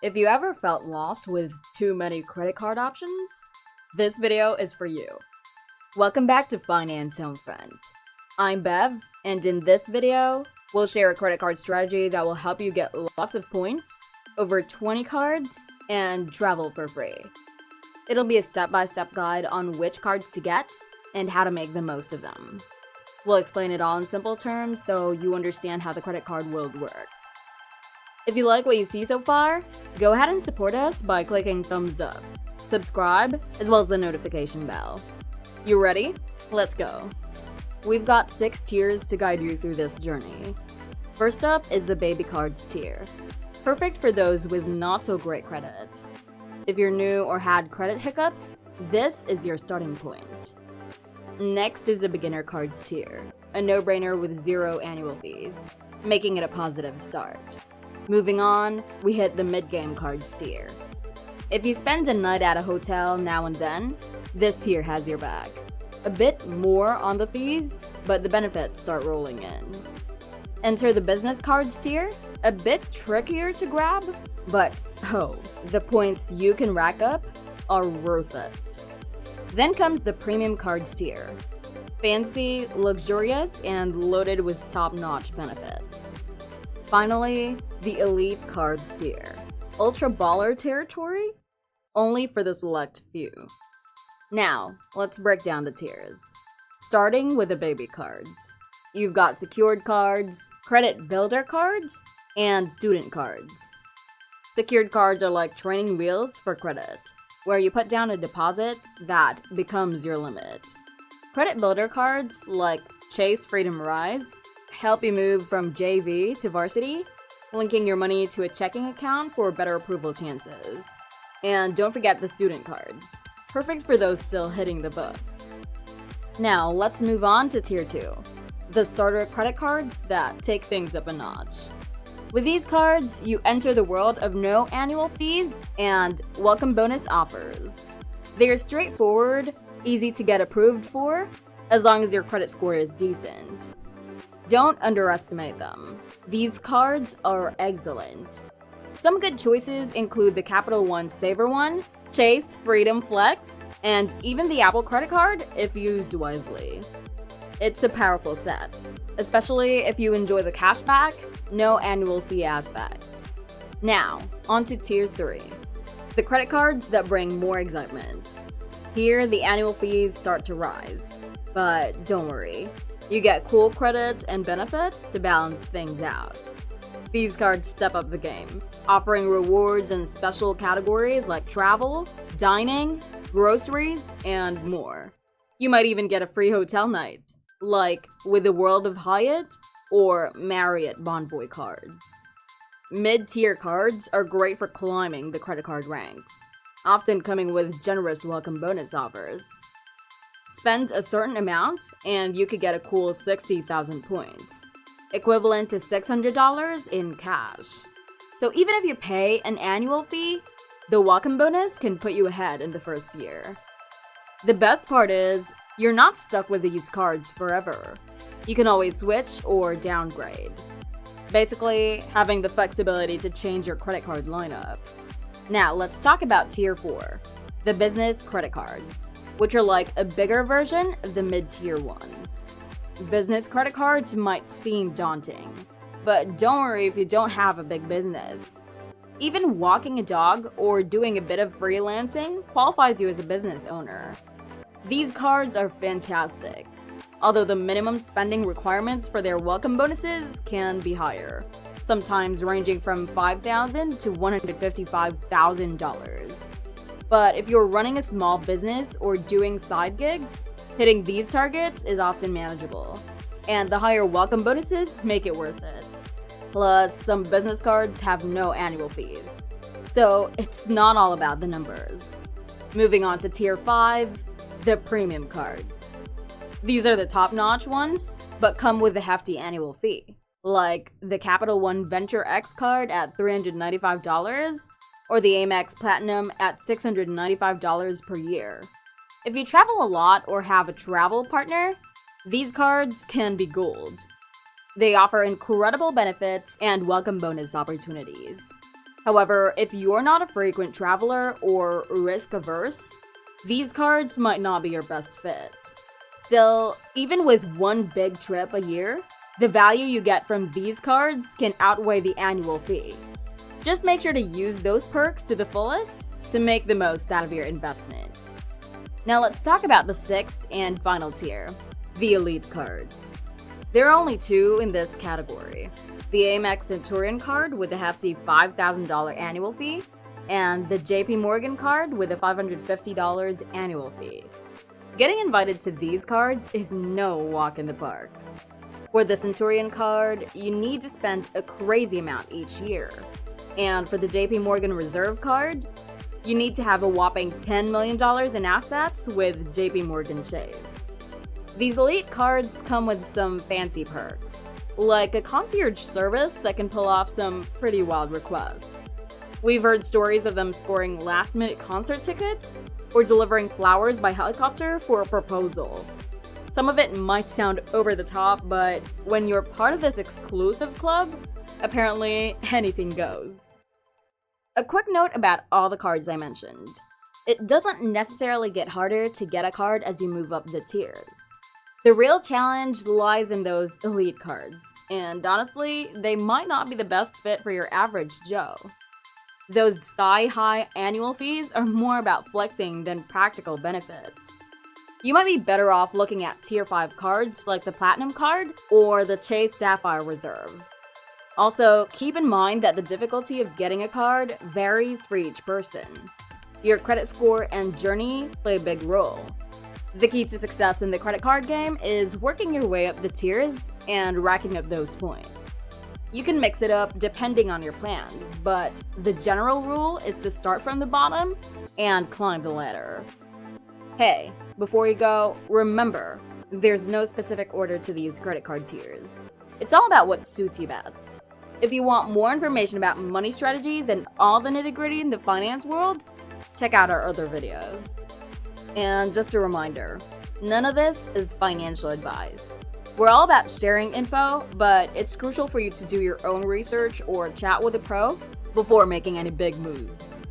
If you ever felt lost with too many credit card options, this video is for you. Welcome back to Finance Homefront. I'm Bev, and in this video, we'll share a credit card strategy that will help you get lots of points, over 20 cards, and travel for free. It'll be a step-by-step guide on which cards to get and how to make the most of them. We'll explain it all in simple terms so you understand how the credit card world works. If you like what you see so far, go ahead and support us by clicking thumbs up, subscribe, as well as the notification bell. You ready? Let's go. We've got 6 tiers to guide you through this journey. First up is the baby cards tier. Perfect for those with not so great credit. If you're new or had credit hiccups, this is your starting point. Next is the beginner cards tier, a no-brainer with 0 annual fees, making it a positive start. Moving on, we hit the mid-game cards tier. If you spend a night at a hotel now and then, this tier has your back. A bit more on the fees, but the benefits start rolling in. Enter the business cards tier, a bit trickier to grab, but the points you can rack up are worth it. Then comes the premium cards tier. Fancy, luxurious, and loaded with top-notch benefits. Finally, the elite cards tier. Ultra baller territory? Only for the select few. Now, let's break down the tiers. Starting with the baby cards. You've got secured cards, credit builder cards, and student cards. Secured cards are like training wheels for credit, where you put down a deposit that becomes your limit. Credit builder cards, like Chase Freedom Rise, help you move from JV to varsity, linking your money to a checking account for better approval chances. And don't forget the student cards, perfect for those still hitting the books. Now, let's move on to Tier 2, the starter credit cards that take things up a notch. With these cards, you enter the world of no annual fees and welcome bonus offers. They are straightforward, easy to get approved for, as long as your credit score is decent. Don't underestimate them. These cards are excellent. Some good choices include the Capital One Saver One, Chase Freedom Flex, and even the Apple credit card if used wisely. It's a powerful set, especially if you enjoy the cashback, no annual fee aspect. Now, on to Tier 3, the credit cards that bring more excitement. Here, the annual fees start to rise, but don't worry. You get cool credits and benefits to balance things out. These cards step up the game, offering rewards in special categories like travel, dining, groceries, and more. You might even get a free hotel night, like with the World of Hyatt or Marriott Bonvoy cards. Mid-tier cards are great for climbing the credit card ranks, often coming with generous welcome bonus offers. Spend a certain amount, and you could get a cool 60,000 points, equivalent to $600 in cash. So even if you pay an annual fee, the welcome bonus can put you ahead in the first year. The best part is, you're not stuck with these cards forever. You can always switch or downgrade. Basically, having the flexibility to change your credit card lineup. Now, let's talk about Tier 4, the business credit cards, which are like a bigger version of the mid-tier ones. Business credit cards might seem daunting, but don't worry if you don't have a big business. Even walking a dog or doing a bit of freelancing qualifies you as a business owner. These cards are fantastic, although the minimum spending requirements for their welcome bonuses can be higher, sometimes ranging from $5,000 to $155,000. But if you're running a small business or doing side gigs, hitting these targets is often manageable, and the higher welcome bonuses make it worth it. Plus, some business cards have no annual fees, so it's not all about the numbers. Moving on to Tier 5, the premium cards. These are the top-notch ones, but come with a hefty annual fee, like the Capital One Venture X card at $395, or the Amex Platinum at $695 per year. If you travel a lot or have a travel partner, these cards can be gold. They offer incredible benefits and welcome bonus opportunities. However, if you're not a frequent traveler or risk-averse, these cards might not be your best fit. Still, even with one big trip a year, the value you get from these cards can outweigh the annual fee. Just make sure to use those perks to the fullest to make the most out of your investment. Now let's talk about the sixth and final tier, the elite cards. There are only two in this category: the Amex Centurion card with a hefty $5,000 annual fee, and the JP Morgan card with a $550 annual fee. Getting invited to these cards is no walk in the park. For the Centurion card, you need to spend a crazy amount each year. And for the JP Morgan Reserve card, you need to have a whopping $10 million in assets with JP Morgan Chase. These elite cards come with some fancy perks, like a concierge service that can pull off some pretty wild requests. We've heard stories of them scoring last-minute concert tickets or delivering flowers by helicopter for a proposal. Some of it might sound over the top, but when you're part of this exclusive club, apparently anything goes. A quick note about all the cards I mentioned. It doesn't necessarily get harder to get a card as you move up the tiers. The real challenge lies in those elite cards, and honestly, they might not be the best fit for your average Joe. Those sky-high annual fees are more about flexing than practical benefits. You might be better off looking at Tier 5 cards like the Platinum card or the Chase Sapphire Reserve. Also, keep in mind that the difficulty of getting a card varies for each person. Your credit score and journey play a big role. The key to success in the credit card game is working your way up the tiers and racking up those points. You can mix it up depending on your plans, but the general rule is to start from the bottom and climb the ladder. Hey, before you go, remember, there's no specific order to these credit card tiers. It's all about what suits you best. If you want more information about money strategies and all the nitty-gritty in the finance world, check out our other videos. And just a reminder, none of this is financial advice. We're all about sharing info, but it's crucial for you to do your own research or chat with a pro before making any big moves.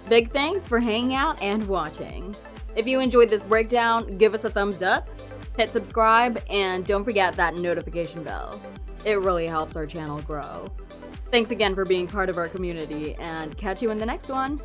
Big thanks for hanging out and watching. If you enjoyed this breakdown, give us a thumbs up, hit subscribe, and don't forget that notification bell. It really helps our channel grow. Thanks again for being part of our community, and catch you in the next one.